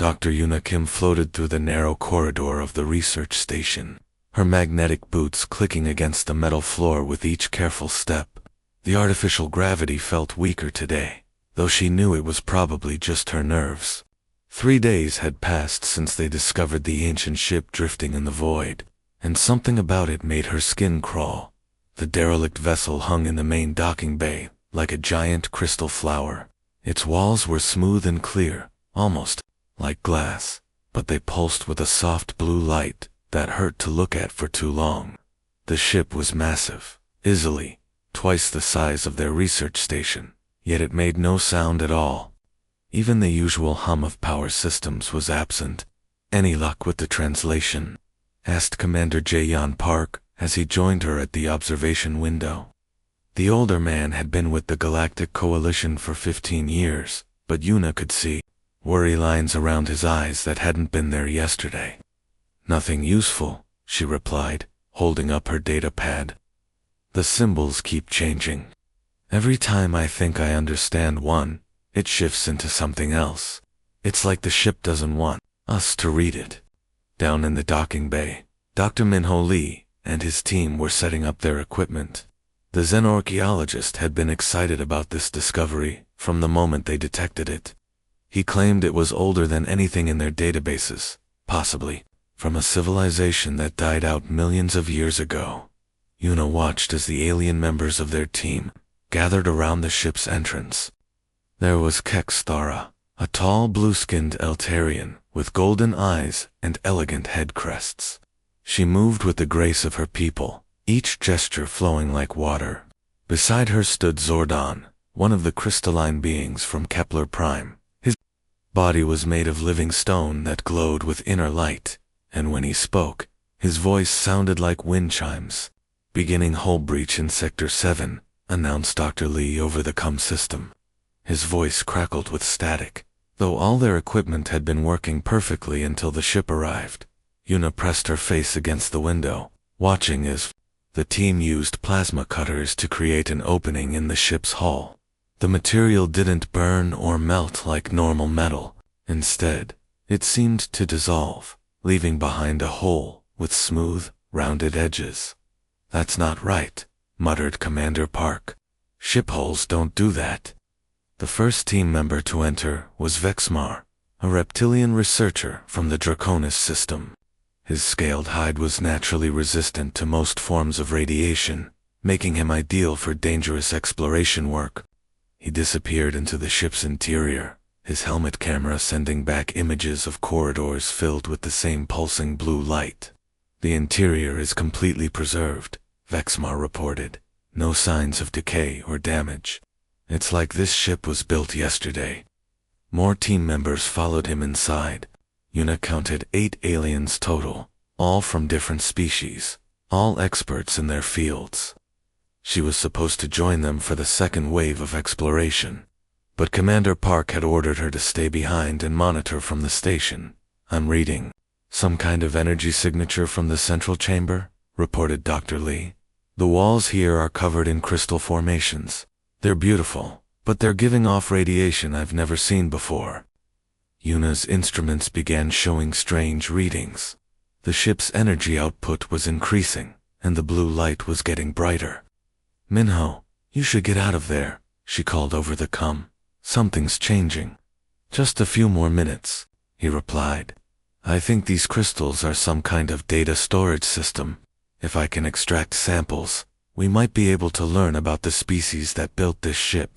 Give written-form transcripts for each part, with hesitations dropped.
Dr. Yuna Kim floated through the narrow corridor of the research station, her magnetic boots clicking against the metal floor with each careful step. The artificial gravity felt weaker today, though she knew it was probably just her nerves. 3 days had passed since they discovered the ancient ship drifting in the void, and something about it made her skin crawl. The derelict vessel hung in the main docking bay, like a giant crystal flower. Its walls were smooth and clear, almost like glass, but they pulsed with a soft blue light that hurt to look at for too long. The ship was massive, easily twice the size of their research station, yet it made no sound at all. Even the usual hum of power systems was absent. "Any luck with the translation?" asked Commander Jae-Yon Park as he joined her at the observation window. The older man had been with the Galactic Coalition for 15 years, but Yuna could see worry lines around his eyes that hadn't been there yesterday. "Nothing useful," she replied, holding up her data pad. "The symbols keep changing. Every time I think I understand one, it shifts into something else. It's like the ship doesn't want us to read it." Down in the docking bay, Dr. Minho Lee and his team were setting up their equipment. The xenorchaeologist had been excited about this discovery from the moment they detected it. He claimed it was older than anything in their databases, possibly from a civilization that died out millions of years ago. Yuna watched as the alien members of their team gathered around the ship's entrance. There was Kexthara, a tall blue-skinned Eltarian with golden eyes and elegant head crests. She moved with the grace of her people, each gesture flowing like water. Beside her stood Zordon, one of the crystalline beings from Kepler Prime. His body was made of living stone that glowed with inner light, and when he spoke, his voice sounded like wind chimes. "Beginning hull breach in Sector 7, announced Dr. Lee over the comm system. His voice crackled with static, though all their equipment had been working perfectly until the ship arrived. Yuna pressed her face against the window, watching as the team used plasma cutters to create an opening in the ship's hull. The material didn't burn or melt like normal metal. Instead, it seemed to dissolve, leaving behind a hole with smooth, rounded edges. "That's not right," muttered Commander Park. "Ship hulls don't do that." The first team member to enter was Vexmar, a reptilian researcher from the Draconis system. His scaled hide was naturally resistant to most forms of radiation, making him ideal for dangerous exploration work. He disappeared into the ship's interior, his helmet camera sending back images of corridors filled with the same pulsing blue light. "The interior is completely preserved," Vexmar reported. "No signs of decay or damage. It's like this ship was built yesterday." More team members followed him inside. Yuna counted 8 aliens total, all from different species, all experts in their fields. She was supposed to join them for the second wave of exploration, but Commander Park had ordered her to stay behind and monitor from the station. "I'm reading some kind of energy signature from the central chamber," reported Dr. Lee. "The walls here are covered in crystal formations. They're beautiful, but they're giving off radiation I've never seen before." Yuna's instruments began showing strange readings. The ship's energy output was increasing, and the blue light was getting brighter. "Minho, you should get out of there," she called over the comm. "Something's changing." "Just a few more minutes," he replied. "I think these crystals are some kind of data storage system. If I can extract samples, we might be able to learn about the species that built this ship."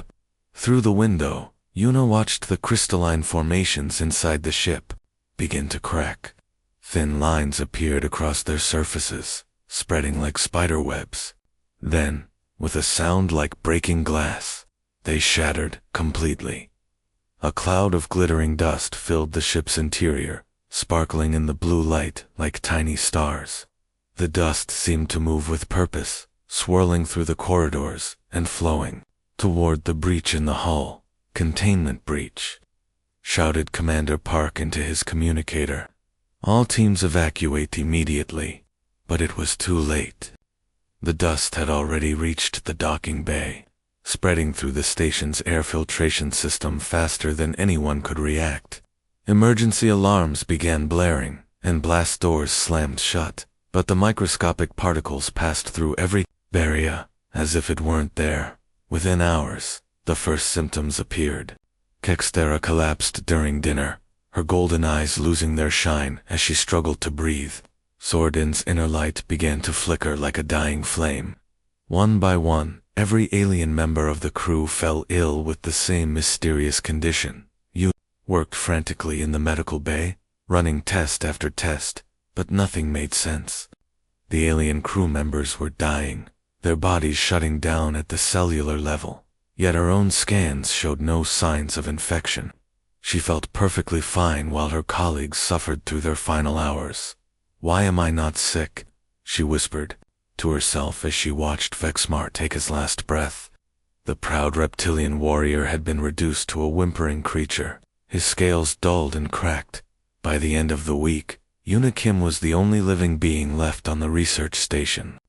Through the window, Yuna watched the crystalline formations inside the ship begin to crack. Thin lines appeared across their surfaces, spreading like spider webs. Then, with a sound like breaking glass, they shattered completely. A cloud of glittering dust filled the ship's interior, sparkling in the blue light like tiny stars. The dust seemed to move with purpose, swirling through the corridors and flowing toward the breach in the hull. "Containment breach," shouted Commander Park into his communicator. "All teams evacuate immediately." But it was too late. The dust had already reached the docking bay, spreading through the station's air filtration system faster than anyone could react. Emergency alarms began blaring, and blast doors slammed shut, but the microscopic particles passed through every barrier, as if it weren't there. Within hours, the first symptoms appeared. Kextera collapsed during dinner, her golden eyes losing their shine as she struggled to breathe. Sordin's inner light began to flicker like a dying flame. One by one, every alien member of the crew fell ill with the same mysterious condition. You worked frantically in the medical bay, running test after test, but nothing made sense. The alien crew members were dying, their bodies shutting down at the cellular level, yet her own scans showed no signs of infection. She felt perfectly fine while her colleagues suffered through their final hours. "Why am I not sick?" she whispered to herself as she watched Vexmar take his last breath. The proud reptilian warrior had been reduced to a whimpering creature, his scales dulled and cracked. By the end of the week, Yuna Kim was the only living being left on the research station.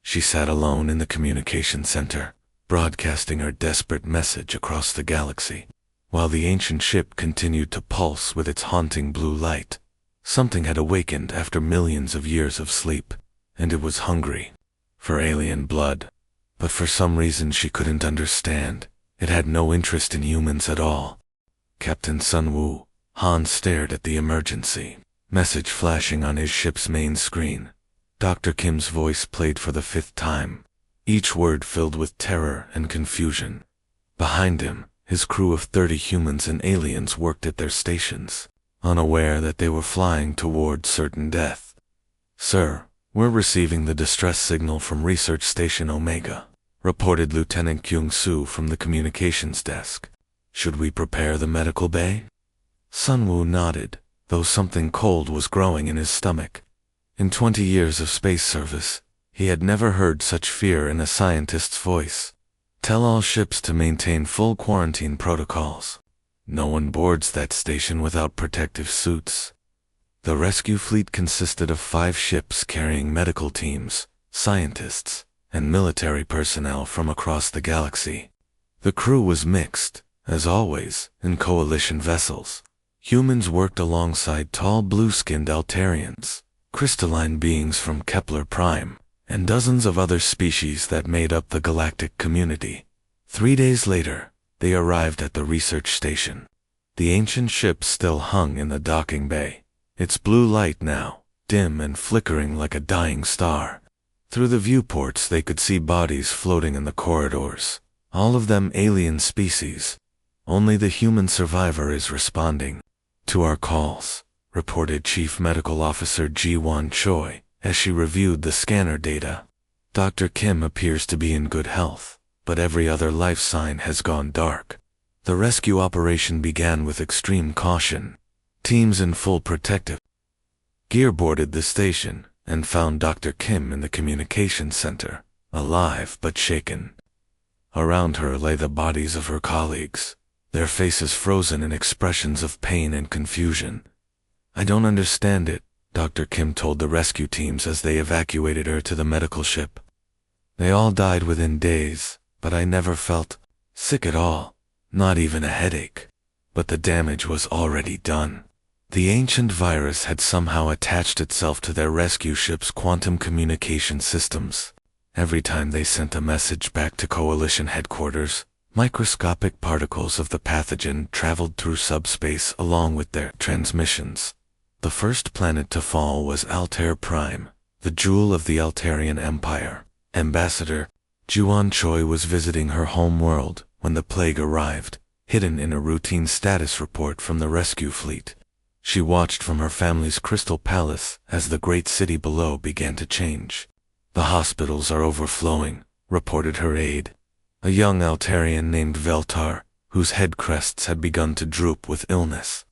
She sat alone in the communication center, broadcasting her desperate message across the galaxy. While the ancient ship continued to pulse with its haunting blue light, something had awakened after millions of years of sleep, and it was hungry for alien blood. But for some reason she couldn't understand, it had no interest in humans at all. Captain Sunwoo, Han stared at the emergency message flashing on his ship's main screen. Dr. Kim's voice played for the 5th time, each word filled with terror and confusion. Behind him, his crew of 30 humans and aliens worked at their stations, unaware that they were flying toward certain death. "Sir, we're receiving the distress signal from Research Station Omega," reported Lieutenant Kyung-soo from the communications desk. "Should we prepare the medical bay?" Sunwoo nodded, though something cold was growing in his stomach. In 20 years of space service, he had never heard such fear in a scientist's voice. "Tell all ships to maintain full quarantine protocols. No one boards that station without protective suits." The rescue fleet consisted of 5 ships carrying medical teams, scientists, and military personnel from across the galaxy. The crew was mixed, as always, in coalition vessels. Humans worked alongside tall blue-skinned Altarians, crystalline beings from Kepler Prime, and dozens of other species that made up the galactic community. 3 days later, they arrived at the research station. The ancient ship still hung in the docking bay, its blue light now, dim and flickering like a dying star. Through the viewports they could see bodies floating in the corridors, all of them alien species. Only the human survivor is responding to our calls, reported Chief Medical Officer Ji-won Choi as she reviewed the scanner data. Dr. Kim appears to be in good health, but every other life sign has gone dark. The rescue operation began with extreme caution. Teams in full protective gear boarded the station and found Dr. Kim in the communications center, alive but shaken. Around her lay the bodies of her colleagues, their faces frozen in expressions of pain and confusion. "I don't understand it," Dr. Kim told the rescue teams as they evacuated her to the medical ship. "They all died within days, but I never felt sick at all, not even a headache." But the damage was already done. The ancient virus had somehow attached itself to their rescue ship's quantum communication systems. Every time they sent a message back to Coalition headquarters, microscopic particles of the pathogen traveled through subspace along with their transmissions. The first planet to fall was Altair Prime, the jewel of the Altarian Empire. Ambassador Ji-won Choi was visiting her home world when the plague arrived, hidden in a routine status report from the rescue fleet. She watched from her family's crystal palace as the great city below began to change. "The hospitals are overflowing," reported her aide, a young Altarian named Veltar, whose head crests had begun to droop with illness.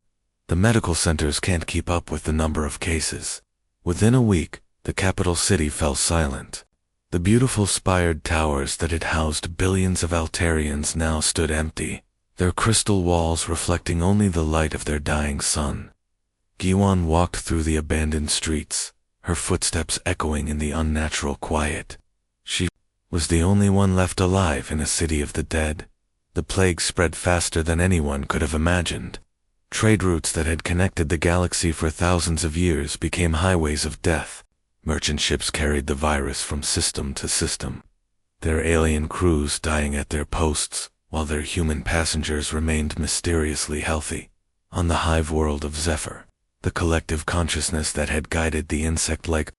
"The medical centers can't keep up with the number of cases." Within a week, the capital city fell silent. The beautiful spired towers that had housed billions of Altarians now stood empty, their crystal walls reflecting only the light of their dying sun. Gi-won walked through the abandoned streets, her footsteps echoing in the unnatural quiet. She was the only one left alive in a city of the dead. The plague spread faster than anyone could have imagined. Trade routes that had connected the galaxy for thousands of years became highways of death. Merchant ships carried the virus from system to system, their alien crews dying at their posts, while their human passengers remained mysteriously healthy. On the hive world of Zephyr, the collective consciousness that had guided the insect-like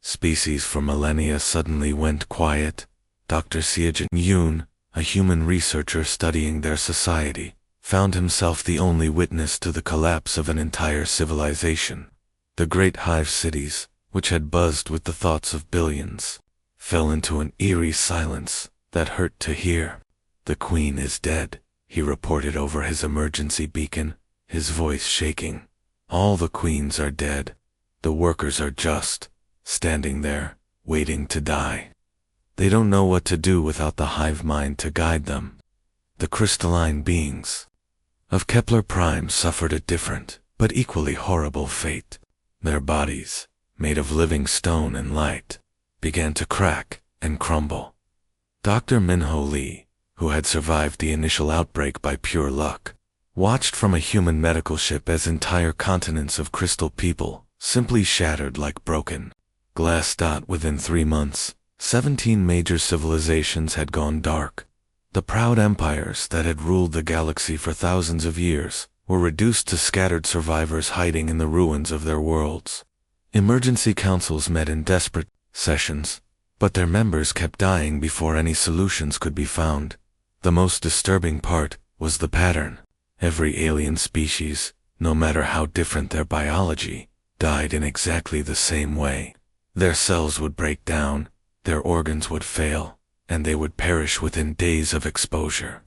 species for millennia suddenly went quiet. Dr. Siajin Yoon, a human researcher studying their society, found himself the only witness to the collapse of an entire civilization. The great hive cities, which had buzzed with the thoughts of billions, fell into an eerie silence that hurt to hear. "The Queen is dead," he reported over his emergency beacon, his voice shaking. "All the queens are dead. The workers are just standing there, waiting to die. They don't know what to do without the hive mind to guide them." The crystalline beings of Kepler Prime suffered a different, but equally horrible fate. Their bodies, made of living stone and light, began to crack and crumble. Dr. Minho Lee, who had survived the initial outbreak by pure luck, watched from a human medical ship as entire continents of crystal people simply shattered like broken glass. Within 3 months, 17 major civilizations had gone dark. The proud empires that had ruled the galaxy for thousands of years were reduced to scattered survivors hiding in the ruins of their worlds. Emergency councils met in desperate sessions, but their members kept dying before any solutions could be found. The most disturbing part was the pattern. Every alien species, no matter how different their biology, died in exactly the same way. Their cells would break down, their organs would fail, and they would perish within days of exposure.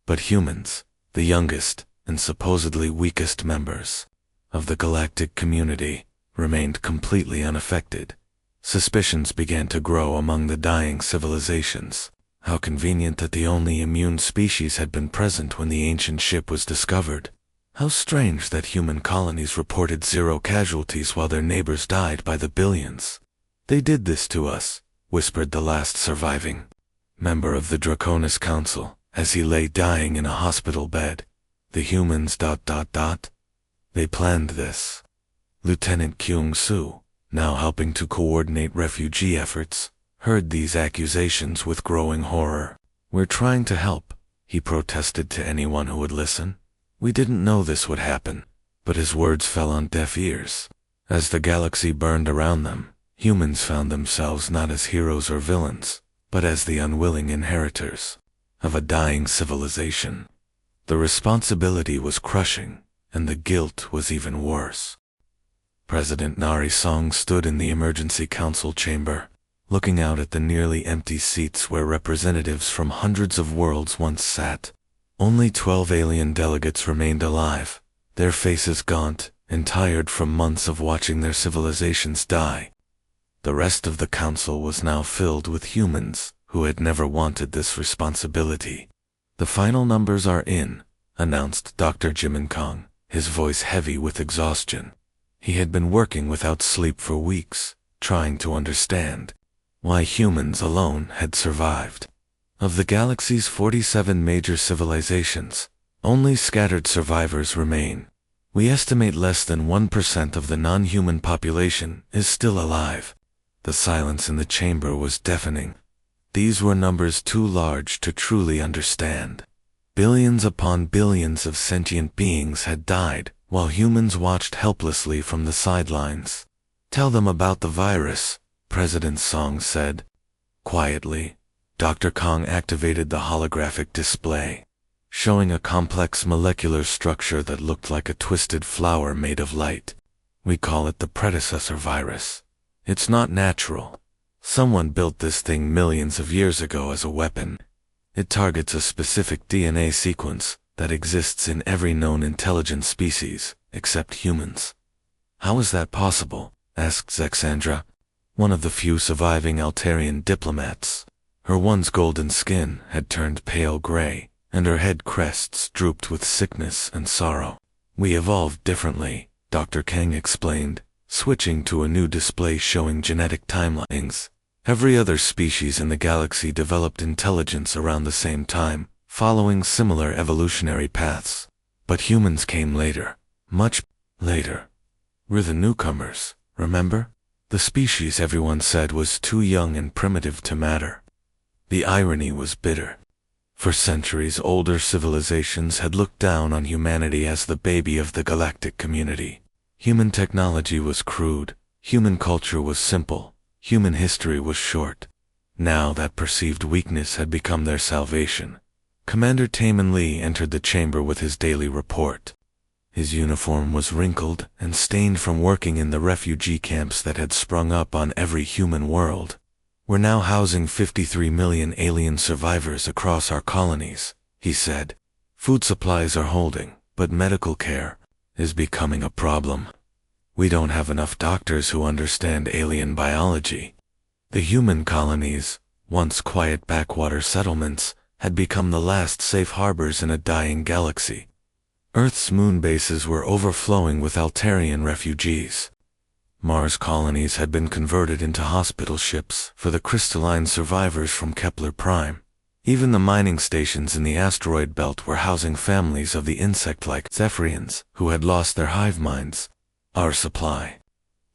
But humans, the youngest and supposedly weakest members of the galactic community, remained completely unaffected. Suspicions began to grow among the dying civilizations. How convenient that the only immune species had been present when the ancient ship was discovered. How strange that human colonies reported 0 casualties while their neighbors died by the billions. "They did this to us," whispered the last surviving member of the Draconis Council, as he lay dying in a hospital bed. "The humans... They planned this." Lieutenant Kyung-soo, now helping to coordinate refugee efforts, heard these accusations with growing horror. "We're trying to help," he protested to anyone who would listen. "We didn't know this would happen." But his words fell on deaf ears. As the galaxy burned around them, humans found themselves not as heroes or villains, but as the unwilling inheritors of a dying civilization. The responsibility was crushing, and the guilt was even worse. President Narration stood in the emergency council chamber, looking out at the nearly empty seats where representatives from hundreds of worlds once sat. Only 12 alien delegates remained alive, their faces gaunt and tired from months of watching their civilizations die. The rest of the council was now filled with humans who had never wanted this responsibility. "The final numbers are in," announced Dr. Jimin Kong, his voice heavy with exhaustion. He had been working without sleep for weeks, trying to understand why humans alone had survived. Of the galaxy's 47 major civilizations, only scattered survivors remain. We estimate less than 1% of the non-human population is still alive. The silence in the chamber was deafening. These were numbers too large to truly understand. Billions upon billions of sentient beings had died, while humans watched helplessly from the sidelines. "Tell them about the virus," President Song said. Quietly, Dr. Kong activated the holographic display, showing a complex molecular structure that looked like a twisted flower made of light. "We call it the predecessor virus. It's not natural. Someone built this thing millions of years ago as a weapon. It targets a specific DNA sequence that exists in every known intelligent species, except humans." "How is that possible?" asked Zexandra, one of the few surviving Altarian diplomats. Her once golden skin had turned pale gray, and her head crests drooped with sickness and sorrow. "We evolved differently," Dr. Kang explained, switching to a new display showing genetic timelines. "Every other species in the galaxy developed intelligence around the same time, following similar evolutionary paths. But humans came later, much later. We're the newcomers, remember? The species everyone said was too young and primitive to matter. The irony was bitter. For centuries, older civilizations had looked down on humanity as the baby of the galactic community. Human technology was crude, human culture was simple, human history was short. Now that perceived weakness had become their salvation. Commander Taman Lee entered the chamber with his daily report. His uniform was wrinkled and stained from working in the refugee camps that had sprung up on every human world. We're now housing 53 million alien survivors across our colonies, he said. Food supplies are holding, but medical care is becoming a problem. We don't have enough doctors who understand alien biology. The human colonies, once quiet backwater settlements, had become the last safe harbors in a dying galaxy. Earth's moon bases were overflowing with Altarian refugees. Mars colonies had been converted into hospital ships for the crystalline survivors from Kepler Prime. Even the mining stations in the asteroid belt were housing families of the insect-like Zephyrians who had lost their hive minds. Our supply.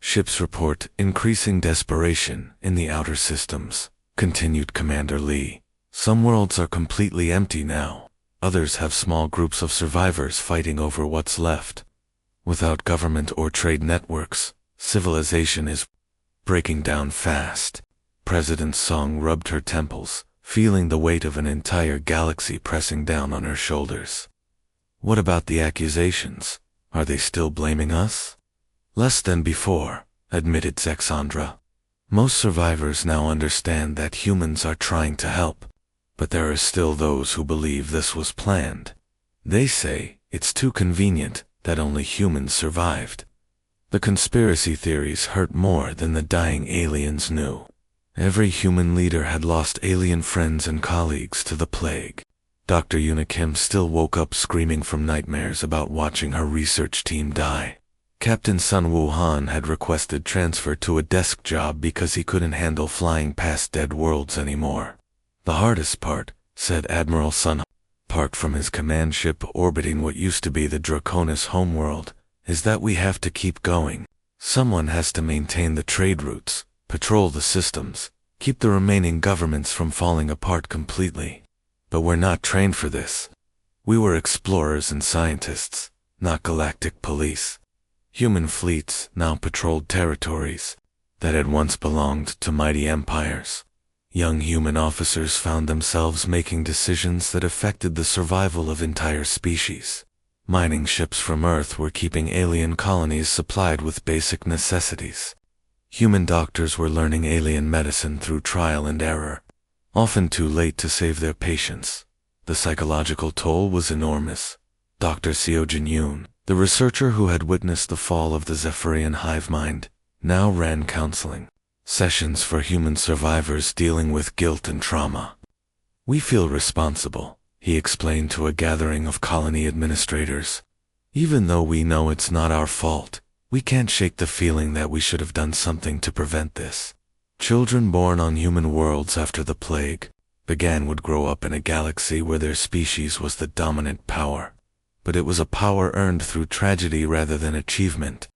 Ships report increasing desperation in the outer systems, continued Commander Lee. Some worlds are completely empty now. Others have small groups of survivors fighting over what's left. Without government or trade networks, civilization is breaking down fast. President Song rubbed her temples, feeling the weight of an entire galaxy pressing down on her shoulders. What about the accusations? Are they still blaming us? Less than before, admitted Zexandra. Most survivors now understand that humans are trying to help. But there are still those who believe this was planned. They say it's too convenient that only humans survived. The conspiracy theories hurt more than the dying aliens knew. Every human leader had lost alien friends and colleagues to the plague. Dr. Yuna Kim still woke up screaming from nightmares about watching her research team die. Captain Sun Wuhan had requested transfer to a desk job because he couldn't handle flying past dead worlds anymore. The hardest part, said Admiral Sun, apart from his command ship orbiting what used to be the Draconis homeworld, is that we have to keep going. Someone has to maintain the trade routes, patrol the systems, keep the remaining governments from falling apart completely. But we're not trained for this. We were explorers and scientists, not galactic police. Human fleets now patrolled territories that had once belonged to mighty empires. Young human officers found themselves making decisions that affected the survival of entire species. Mining ships from Earth were keeping alien colonies supplied with basic necessities. Human doctors were learning alien medicine through trial and error, often too late to save their patients. The psychological toll was enormous. Dr. Seo Jin-yoon, the researcher who had witnessed the fall of the Zephyrian hive mind, now ran counseling sessions for human survivors dealing with guilt and trauma. We feel responsible, he explained to a gathering of colony administrators. Even though we know it's not our fault, we can't shake the feeling that we should have done something to prevent this. Children born on human worlds after the plague would grow up in a galaxy where their species was the dominant power. But it was a power earned through tragedy rather than achievement.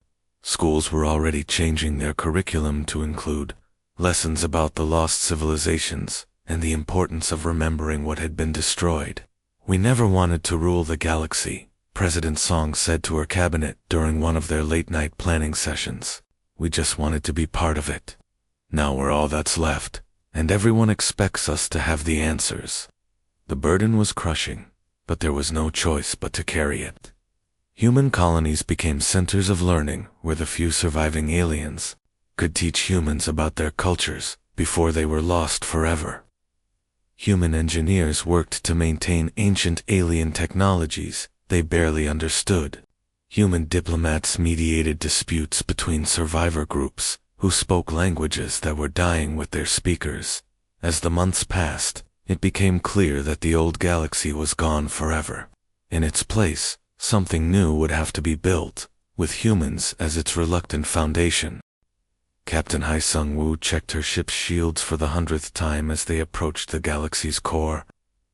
Schools were already changing their curriculum to include lessons about the lost civilizations and the importance of remembering what had been destroyed. We never wanted to rule the galaxy, President Song said to her cabinet during one of their late-night planning sessions. We just wanted to be part of it. Now we're all that's left, and everyone expects us to have the answers. The burden was crushing, but there was no choice but to carry it. Human colonies became centers of learning where the few surviving aliens could teach humans about their cultures before they were lost forever. Human engineers worked to maintain ancient alien technologies they barely understood. Human diplomats mediated disputes between survivor groups who spoke languages that were dying with their speakers. As the months passed, it became clear that the old galaxy was gone forever. In its place, something new would have to be built, with humans as its reluctant foundation. Captain Hai Sung-woo checked her ship's shields for the 100th time as they approached the galaxy's core.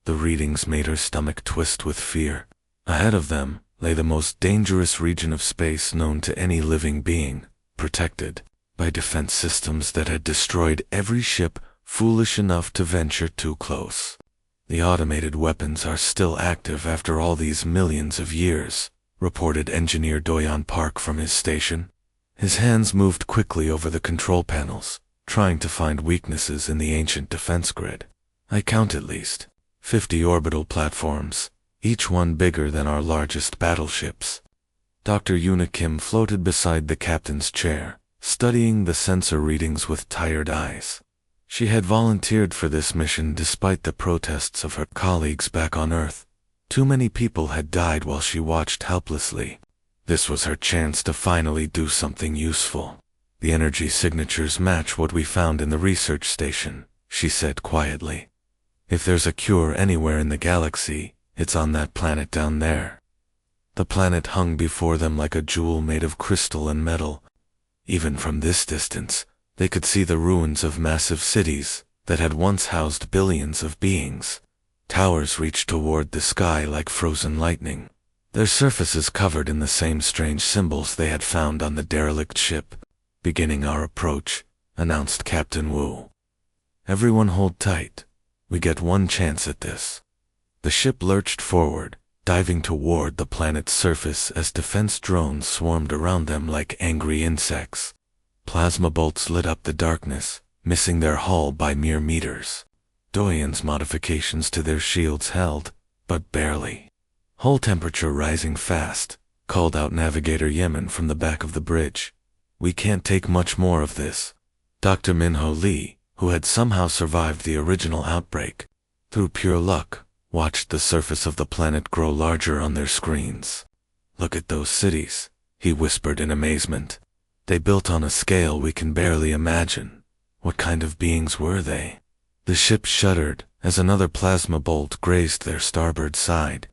The readings made her stomach twist with fear. Ahead of them, lay the most dangerous region of space known to any living being, protected by defense systems that had destroyed every ship foolish enough to venture too close. The automated weapons are still active after all these millions of years, reported Engineer Doyon Park from his station. His hands moved quickly over the control panels, trying to find weaknesses in the ancient defense grid. I count at least 50 orbital platforms, each one bigger than our largest battleships. Dr. Yuna Kim floated beside the captain's chair, studying the sensor readings with tired eyes. She had volunteered for this mission despite the protests of her colleagues back on Earth. Too many people had died while she watched helplessly. This was her chance to finally do something useful. The energy signatures match what we found in the research station, she said quietly. If there's a cure anywhere in the galaxy, it's on that planet down there. The planet hung before them like a jewel made of crystal and metal. Even from this distance, they could see the ruins of massive cities that had once housed billions of beings. Towers reached toward the sky like frozen lightning, their surfaces covered in the same strange symbols they had found on the derelict ship. Beginning our approach, announced Captain Wu. Everyone hold tight. We get one chance at this. The ship lurched forward, diving toward the planet's surface as defense drones swarmed around them like angry insects. Plasma bolts lit up the darkness, missing their hull by mere meters. Doyen's modifications to their shields held, but barely. Hull temperature rising fast, called out Navigator Yemen from the back of the bridge. We can't take much more of this. Dr. Minho Lee, who had somehow survived the original outbreak, through pure luck, watched the surface of the planet grow larger on their screens. Look at those cities, he whispered in amazement. They built on a scale we can barely imagine. What kind of beings were they? The ship shuddered as another plasma bolt grazed their starboard side.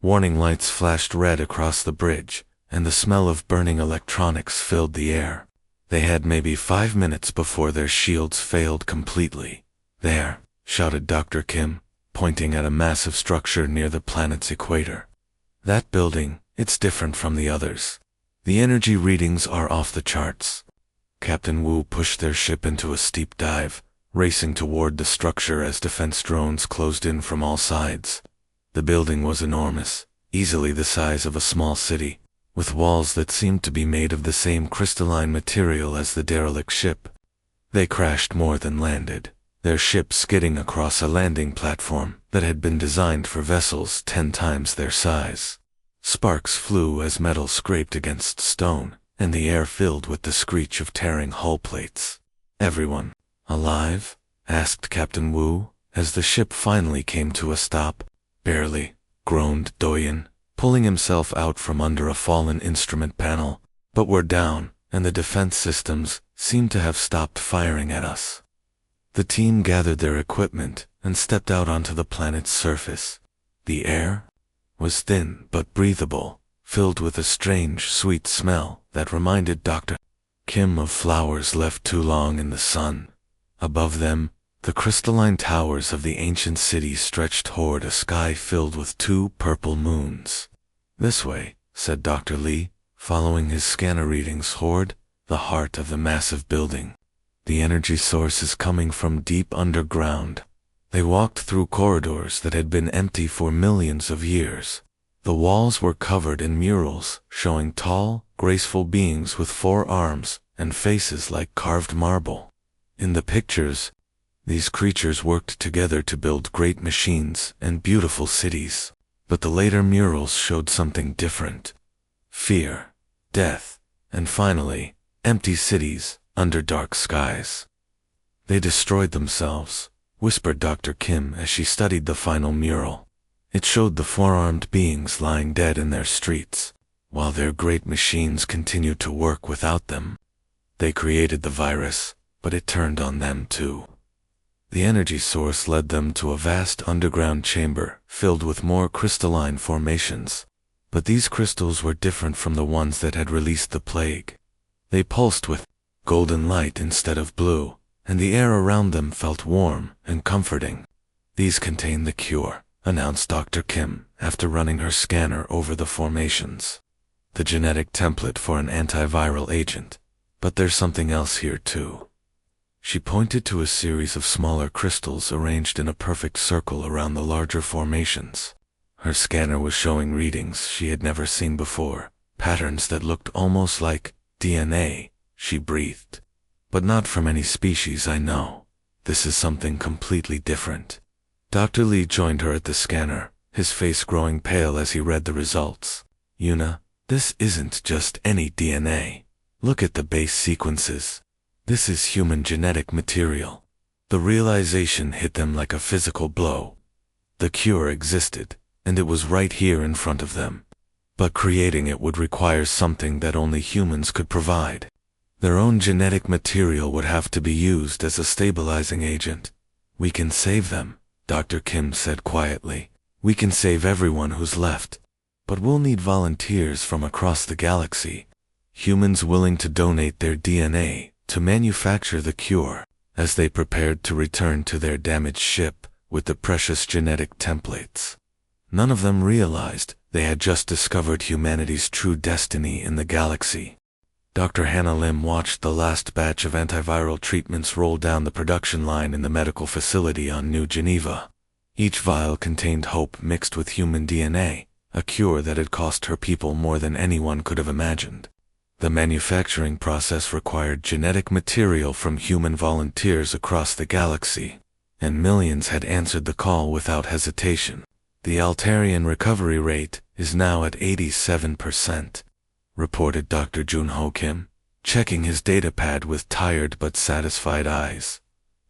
Warning lights flashed red across the bridge, and the smell of burning electronics filled the air. They had maybe 5 minutes before their shields failed completely. There, shouted Dr. Kim, pointing at a massive structure near the planet's equator. That building, it's different from the others. The energy readings are off the charts. Captain Wu pushed their ship into a steep dive, racing toward the structure as defense drones closed in from all sides. The building was enormous, easily the size of a small city, with walls that seemed to be made of the same crystalline material as the derelict ship. They crashed more than landed, their ship skidding across a landing platform that had been designed for vessels 10 times their size. Sparks flew as metal scraped against stone, and the air filled with the screech of tearing hull plates. Everyone alive? Asked Captain Wu, as the ship finally came to a stop. Barely, groaned Doyen, pulling himself out from under a fallen instrument panel. But we're down, and the defense systems seem to have stopped firing at us. The team gathered their equipment and stepped out onto the planet's surface. The air was thin but breathable, filled with a strange, sweet smell that reminded Dr. Kim of flowers left too long in the sun. Above them, the crystalline towers of the ancient city stretched toward a sky filled with 2 purple moons. This way, said Dr. Lee, following his scanner readings toward the heart of the massive building. The energy source is coming from deep underground. They walked through corridors that had been empty for millions of years. The walls were covered in murals showing tall, graceful beings with 4 arms and faces like carved marble. In the pictures, these creatures worked together to build great machines and beautiful cities. But the later murals showed something different. Fear, death, and finally, empty cities under dark skies. They destroyed themselves, whispered Dr. Kim as she studied the final mural. It showed the 4-armed beings lying dead in their streets, while their great machines continued to work without them. They created the virus, but it turned on them too. The energy source led them to a vast underground chamber filled with more crystalline formations, but these crystals were different from the ones that had released the plague. They pulsed with golden light instead of blue, and the air around them felt warm and comforting. These contained the cure, announced Dr. Kim after running her scanner over the formations. The genetic template for an antiviral agent. But there's something else here too. She pointed to a series of smaller crystals arranged in a perfect circle around the larger formations. Her scanner was showing readings she had never seen before, patterns that looked almost like DNA, she breathed. But not from any species I know. This is something completely different. Dr. Lee joined her at the scanner, his face growing pale as he read the results. Yuna, this isn't just any DNA. Look at the base sequences. This is human genetic material. The realization hit them like a physical blow. The cure existed, and it was right here in front of them. But creating it would require something that only humans could provide. Their own genetic material would have to be used as a stabilizing agent. We can save them, Dr. Kim said quietly. We can save everyone who's left. But we'll need volunteers from across the galaxy. Humans willing to donate their DNA to manufacture the cure, as they prepared to return to their damaged ship with the precious genetic templates. None of them realized they had just discovered humanity's true destiny in the galaxy. Dr. Hannah Lim watched the last batch of antiviral treatments roll down the production line in the medical facility on New Geneva. Each vial contained hope mixed with human DNA, a cure that had cost her people more than anyone could have imagined. The manufacturing process required genetic material from human volunteers across the galaxy, and millions had answered the call without hesitation. The Altarian recovery rate is now at 87%, reported Dr. Junho Kim, checking his datapad with tired but satisfied eyes.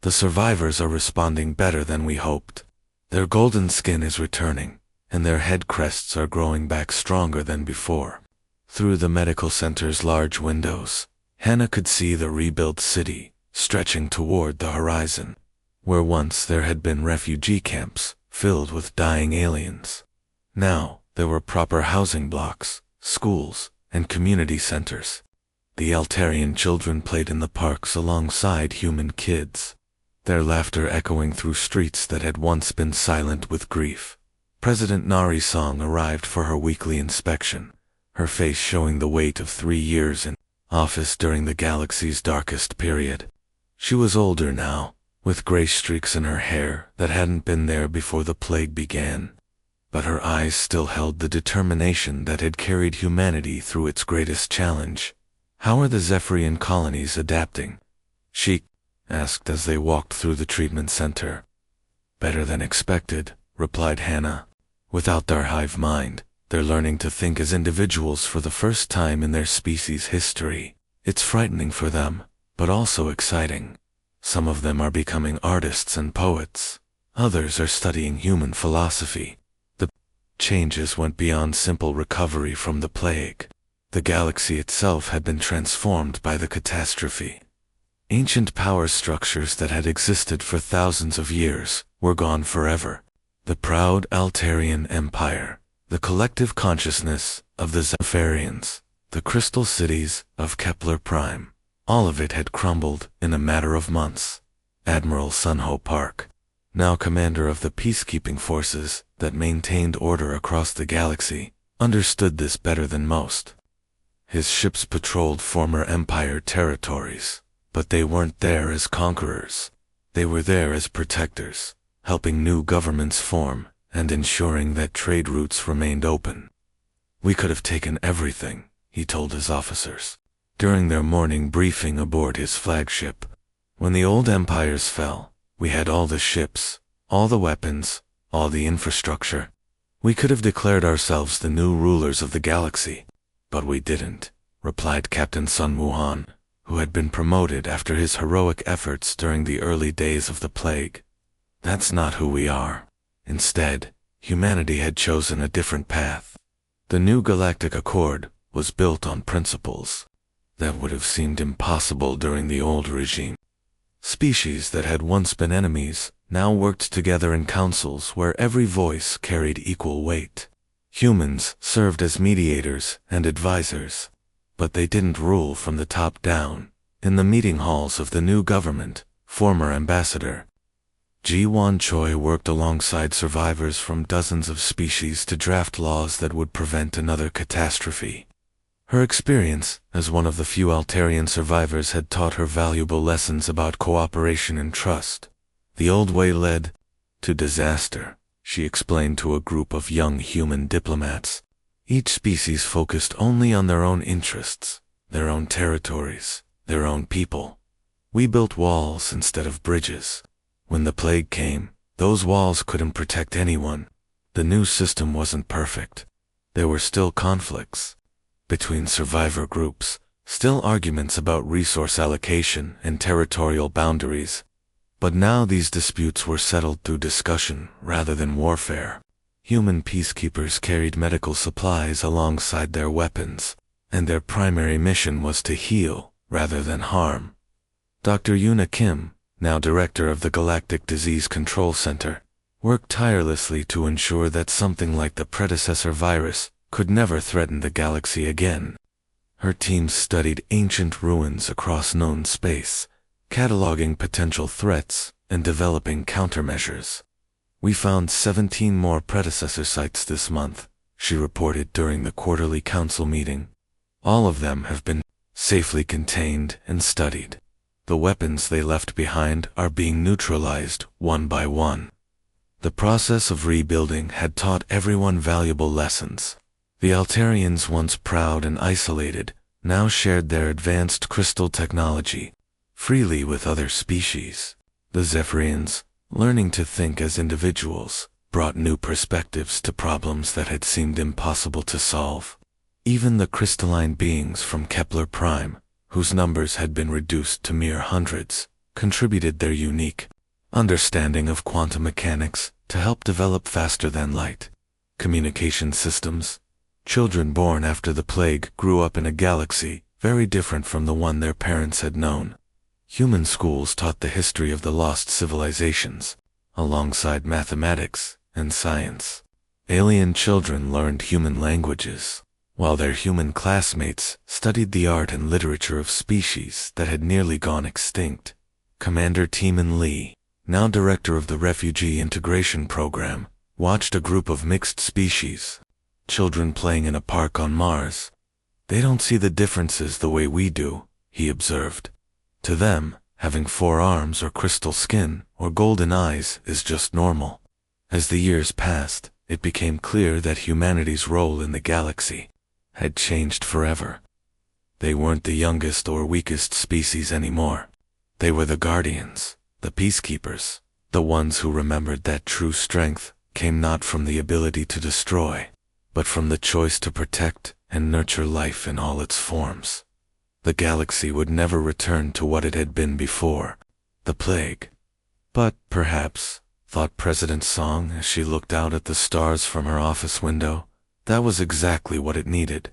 The survivors are responding better than we hoped. Their golden skin is returning, and their head crests are growing back stronger than before. Through the medical center's large windows, Hannah could see the rebuilt city stretching toward the horizon, where once there had been refugee camps filled with dying aliens. Now there were proper housing blocks, schools, and community centers. The Altarian children played in the parks alongside human kids, their laughter echoing through streets that had once been silent with grief. President Nari Song arrived for her weekly inspection, her face showing the weight of 3 years in office during the galaxy's darkest period. She was older now, with gray streaks in her hair that hadn't been there before the plague began. But her eyes still held the determination that had carried humanity through its greatest challenge. How are the Zephyrian colonies adapting? She asked as they walked through the treatment center. Better than expected, replied Hannah. Without their hive mind, they're learning to think as individuals for the first time in their species' history. It's frightening for them, but also exciting. Some of them are becoming artists and poets. Others are studying human philosophy. The changes went beyond simple recovery from the plague. The galaxy itself had been transformed by the catastrophe. Ancient power structures that had existed for thousands of years were gone forever. The proud Altarian Empire, the collective consciousness of the Zephyrians, the crystal cities of Kepler Prime, all of it had crumbled in a matter of months. Admiral Sunho Park, now commander of the peacekeeping forces that maintained order across the galaxy, understood this better than most. His ships patrolled former Empire territories, but they weren't there as conquerors. They were there as protectors, helping new governments form and ensuring that trade routes remained open. We could have taken everything, he told his officers, during their morning briefing aboard his flagship. When the old empires fell, we had all the ships, all the weapons, all the infrastructure. We could have declared ourselves the new rulers of the galaxy. But we didn't, replied Captain Sun Wuhan, who had been promoted after his heroic efforts during the early days of the plague. That's not who we are. Instead, humanity had chosen a different path. The new Galactic Accord was built on principles that would have seemed impossible during the old regime. Species that had once been enemies now worked together in councils where every voice carried equal weight. Humans served as mediators and advisors, but they didn't rule from the top down. In the meeting halls of the new government, former Ambassador Ji Wan Choi worked alongside survivors from dozens of species to draft laws that would prevent another catastrophe. Her experience as one of the few Altarian survivors had taught her valuable lessons about cooperation and trust. The old way led to disaster, she explained to a group of young human diplomats. Each species focused only on their own interests, their own territories, their own people. We built walls instead of bridges. When the plague came, those walls couldn't protect anyone. The new system wasn't perfect. There were still conflicts between survivor groups, still arguments about resource allocation and territorial boundaries. But now these disputes were settled through discussion rather than warfare. Human peacekeepers carried medical supplies alongside their weapons, and their primary mission was to heal rather than harm. Dr. Yuna Kim, now director of the Galactic Disease Control Center, worked tirelessly to ensure that something like the predecessor virus could never threaten the galaxy again. Her team studied ancient ruins across known space, cataloging potential threats and developing countermeasures. We found 17 more predecessor sites this month, she reported during the quarterly council meeting. All of them have been safely contained and studied. The weapons they left behind are being neutralized one by one. The process of rebuilding had taught everyone valuable lessons. The Altarians, once proud and isolated, now shared their advanced crystal technology freely with other species. The Zephyrians, learning to think as individuals, brought new perspectives to problems that had seemed impossible to solve. Even the crystalline beings from Kepler Prime, whose numbers had been reduced to mere hundreds, contributed their unique understanding of quantum mechanics to help develop faster-than-light communication systems. Children born after the plague grew up in a galaxy very different from the one their parents had known. Human schools taught the history of the lost civilizations, alongside mathematics and science. Alien children learned human languages, while their human classmates studied the art and literature of species that had nearly gone extinct. Commander Teeman Lee, now director of the Refugee Integration Program, watched a group of mixed species, children playing in a park on Mars. They don't see the differences the way we do, he observed. To them, having 4 arms or crystal skin or golden eyes is just normal. As the years passed, it became clear that humanity's role in the galaxy had changed forever. They weren't the youngest or weakest species anymore. They were the guardians, the peacekeepers, the ones who remembered that true strength came not from the ability to destroy, but from the choice to protect and nurture life in all its forms. The galaxy would never return to what it had been before the plague. But perhaps, thought President Song as she looked out at the stars from her office window, that was exactly what it needed.